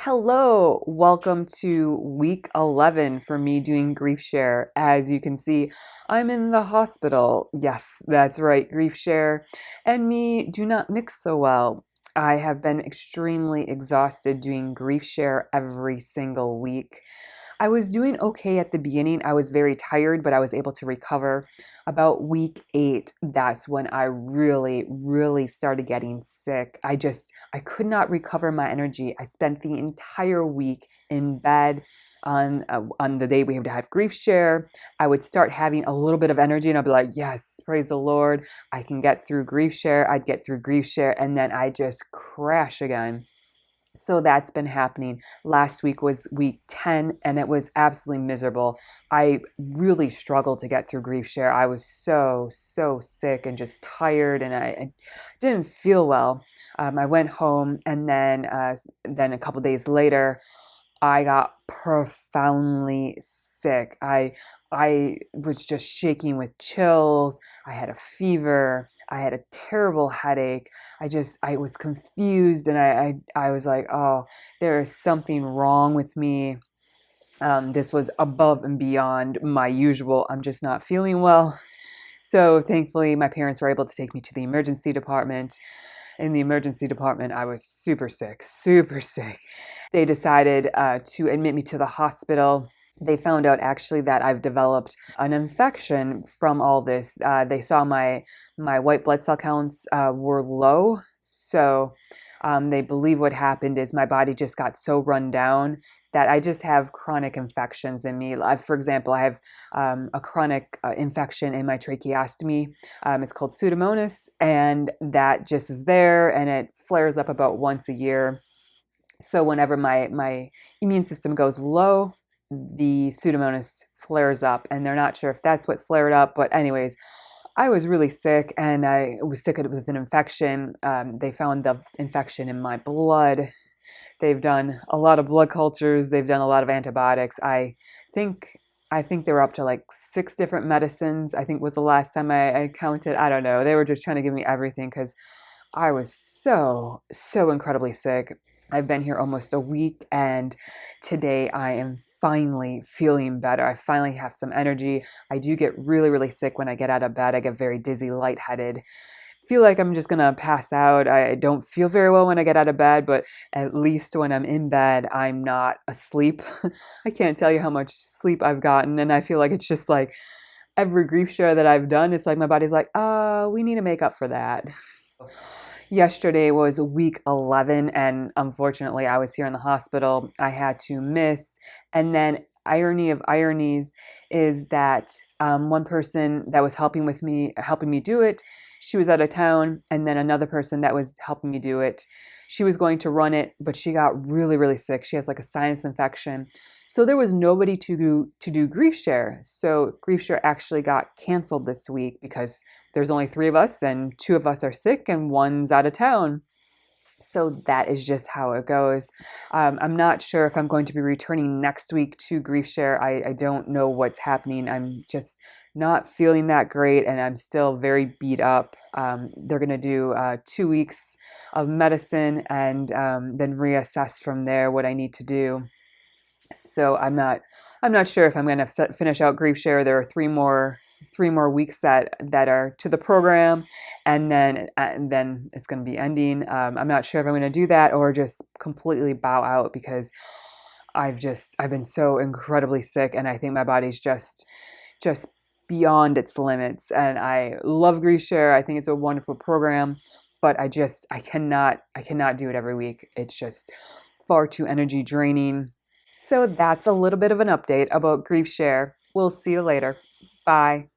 Hello, welcome to week 11 for me doing GriefShare. As you can see, I'm in the hospital. Yes, that's right, GriefShare and me do not mix so well. I have been extremely exhausted doing GriefShare every single week. I was doing okay at the beginning. I was very tired, but I was able to recover. About week 8, that's when I really started getting sick. I could not recover my energy. I spent the entire week in bed. On the day we had to have grief share, I would start having a little bit of energy and I'd be like, yes, praise the Lord, I can get through grief share. I'd get through grief share and then I just crash again. So that's been happening. Last week was week 10 and it was absolutely miserable. I really struggled to get through grief share. I was so sick and just tired and I didn't feel well. I went home and then a couple days later, I got profoundly sick. I was just shaking with chills. I had a fever. I had a terrible headache. I was confused and I was like, oh, there is something wrong with me. This was above and beyond my usual. I'm just not feeling well. So thankfully, my parents were able to take me to the emergency department. In the emergency department, I was super sick, super sick. They decided to admit me to the hospital. They found out actually that I've developed an infection from all this. They saw my white blood cell counts were low, so they believe what happened is my body just got so run down that I just have chronic infections in me. For example, I have a chronic infection in my tracheostomy. It's called Pseudomonas, and that just is there, and it flares up about once a year. So whenever my immune system goes low, the Pseudomonas flares up, and they're not sure if that's what flared up. But anyways, I was really sick, and I was sick with an infection. They found the infection in my blood. They've done a lot of blood cultures. They've done a lot of antibiotics. Think I think they were up to like 6 different medicines. I think was the last time I counted. I don't know. They were just trying to give me everything because I was so incredibly sick. I've been here almost a week, and today I am finally feeling better. I finally have some energy. I do get really sick when I get out of bed. I get very dizzy, lightheaded. Feel like I'm just gonna pass out. I don't feel very well when I get out of bed, but at least when I'm in bed, I'm not asleep. I can't tell you how much sleep I've gotten, and I feel like it's just like every grief share that I've done, it's like my body's like, we need to make up for that. Yesterday was week 11, and unfortunately, I was here in the hospital. I had to miss. And then, irony of ironies is that one person that was helping me do it, she was out of town, and then another person that was helping me do it, she was going to run it, but she got really sick. She has like a sinus infection. So there was nobody to do grief share. So grief share actually got canceled this week because there's only 3 of us and 2 of us are sick and one's out of town. So that is just how it goes. I'm not sure if I'm going to be returning next week to GriefShare. I don't know what's happening. I'm just not feeling that great and I'm still very beat up. They're going to do 2 weeks of medicine and then reassess from there what I need to do. So I'm not sure if I'm going to finish out GriefShare. There are three more weeks that are to the program, and then it's going to be ending. I'm not sure if I'm going to do that or just completely bow out because I've been so incredibly sick, and I think my body's just beyond its limits. And I love GriefShare. I think it's a wonderful program, but I cannot do it every week. It's just far too energy draining. So that's a little bit of an update about GriefShare. We'll see you later. Bye.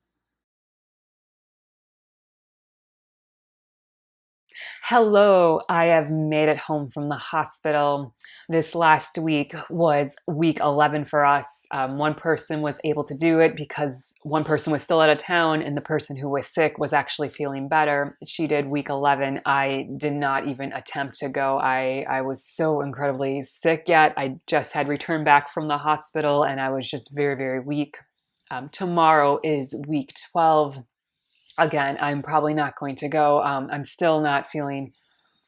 Hello, I have made it home from the hospital. This last week was week 11 for us. One person was able to do it because one person was still out of town, and the person who was sick was actually feeling better. She did week 11. I did not even attempt to go. I was so incredibly sick yet. I just had returned back from the hospital, and I was just very weak. Tomorrow is week 12. Again, I'm probably not going to go. I'm still not feeling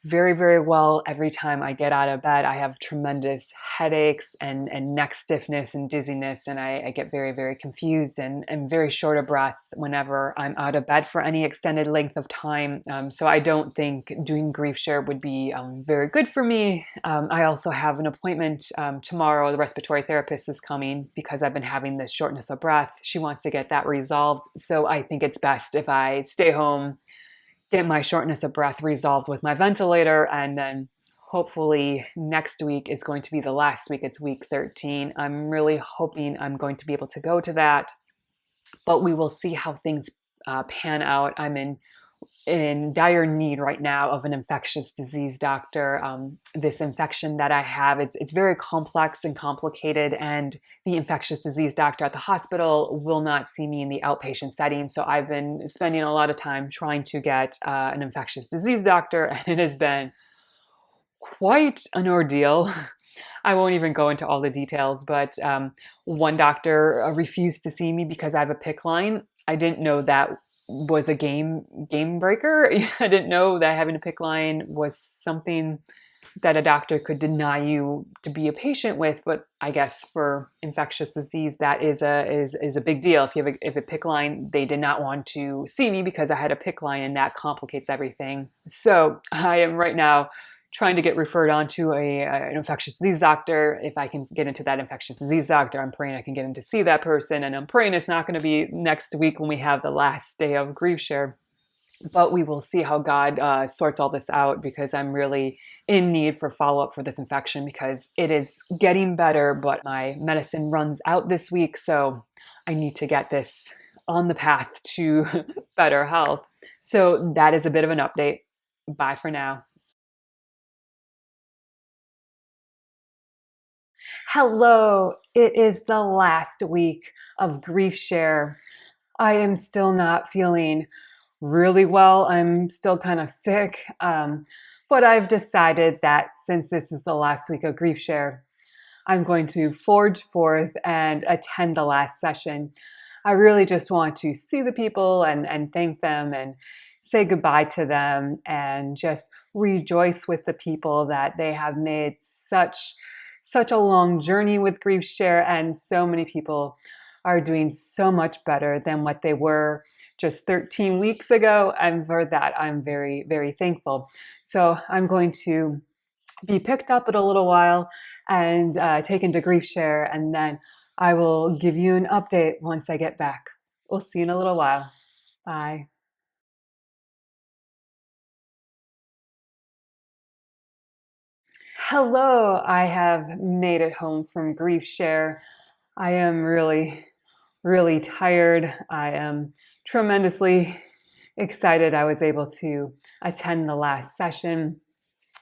very, very well every time I get out of bed. I have tremendous headaches and neck stiffness and dizziness, and I get very, very confused and very short of breath whenever I'm out of bed for any extended length of time. So I don't think doing GriefShare would be very good for me. I also have an appointment tomorrow. The respiratory therapist is coming because I've been having this shortness of breath. She wants to get that resolved. So I think it's best if I stay home, get my shortness of breath resolved with my ventilator, and then hopefully next week is going to be the last week. It's week 13. I'm really hoping I'm going to be able to go to that, but we will see how things pan out. I'm in dire need right now of an infectious disease doctor. This infection that I have, it's very complex and complicated, and the infectious disease doctor at the hospital will not see me in the outpatient setting. So I've been spending a lot of time trying to get an infectious disease doctor, and it has been quite an ordeal. I won't even go into all the details, but one doctor refused to see me because I have a PIC line. I didn't know that was a game breaker. I didn't know that having a PIC line was something that a doctor could deny you to be a patient with. But I guess for infectious disease, that is a big deal. If you have if a PIC line, they did not want to see me because I had a PIC line, and that complicates everything. So I am right now trying to get referred on to an infectious disease doctor. If I can get into that infectious disease doctor, I'm praying I can get in to see that person. And I'm praying it's not going to be next week when we have the last day of GriefShare. But we will see how God sorts all this out, because I'm really in need for follow-up for this infection, because it is getting better, but my medicine runs out this week. So I need to get this on the path to better health. So that is a bit of an update. Bye for now. Hello, it is the last week of GriefShare. I am still not feeling really well. I'm still kind of sick, but I've decided that since this is the last week of GriefShare, I'm going to forge forth and attend the last session. I really just want to see the people and thank them and say goodbye to them and just rejoice with the people that they have made such a long journey with GriefShare, and so many people are doing so much better than what they were just 13 weeks ago. And for that, I'm very, very thankful. So I'm going to be picked up in a little while and taken to GriefShare, and then I will give you an update once I get back. We'll see you in a little while. Bye. Hello, I have made it home from GriefShare. I am really, really tired. I am tremendously excited I was able to attend the last session.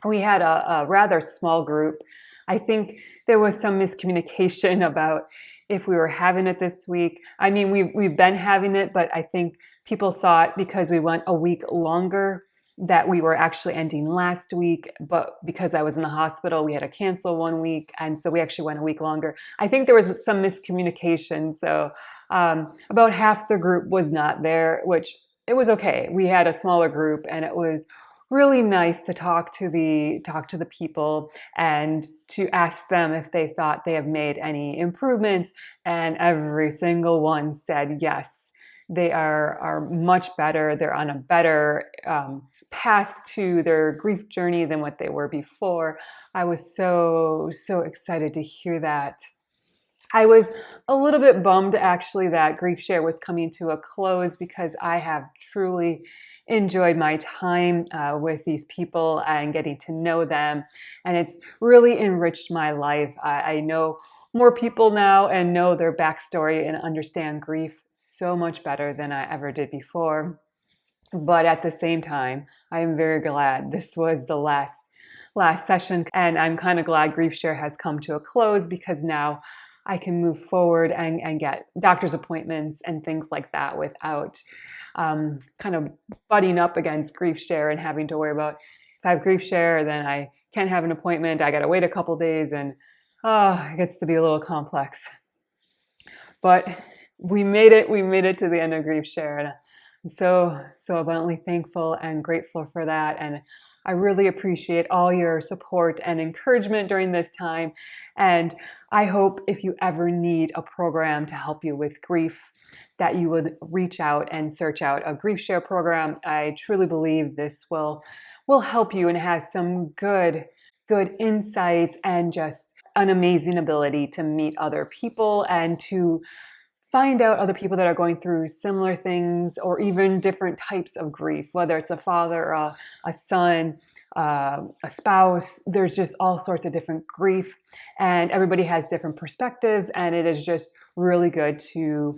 We had a rather small group. I think there was some miscommunication about if we were having it this week. I mean, we've been having it, but I think people thought because we went a week longer that we were actually ending last week, but because I was in the hospital, we had to cancel 1 week, and so we actually went a week longer. I think there was some miscommunication, so about half the group was not there, which it was okay. We had a smaller group, and it was really nice to talk to the people and to ask them if they thought they have made any improvements, and every single one said yes. They are much better. They're on a better path to their grief journey than what they were before. I was so excited to hear that. I was a little bit bummed actually that GriefShare was coming to a close, because I have truly enjoyed my time with these people and getting to know them, and it's really enriched my life. I know more people now and know their backstory and understand grief so much better than I ever did before. But at the same time, I am very glad this was the last session, and I'm kind of glad GriefShare has come to a close, because now I can move forward and get doctor's appointments and things like that without kind of butting up against GriefShare and having to worry about, if I have GriefShare, then I can't have an appointment. I got to wait a couple days, and it gets to be a little complex. But we made it. We made it to the end of GriefShare, and I'm so abundantly thankful and grateful for that. And I really appreciate all your support and encouragement during this time. And I hope if you ever need a program to help you with grief, that you would reach out and search out a GriefShare program. I truly believe this will help you and has some good insights and just an amazing ability to meet other people and to find out other people that are going through similar things or even different types of grief, whether it's a father, a son, a spouse. There's just all sorts of different grief, and everybody has different perspectives. And it is just really good to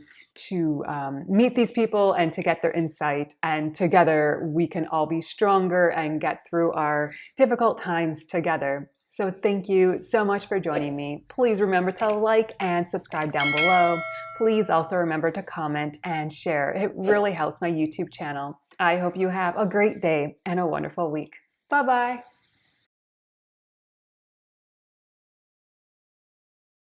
meet these people and to get their insight. And together we can all be stronger and get through our difficult times together. So thank you so much for joining me. Please remember to like and subscribe down below. Please also remember to comment and share. It really helps my YouTube channel. I hope you have a great day and a wonderful week. Bye-bye.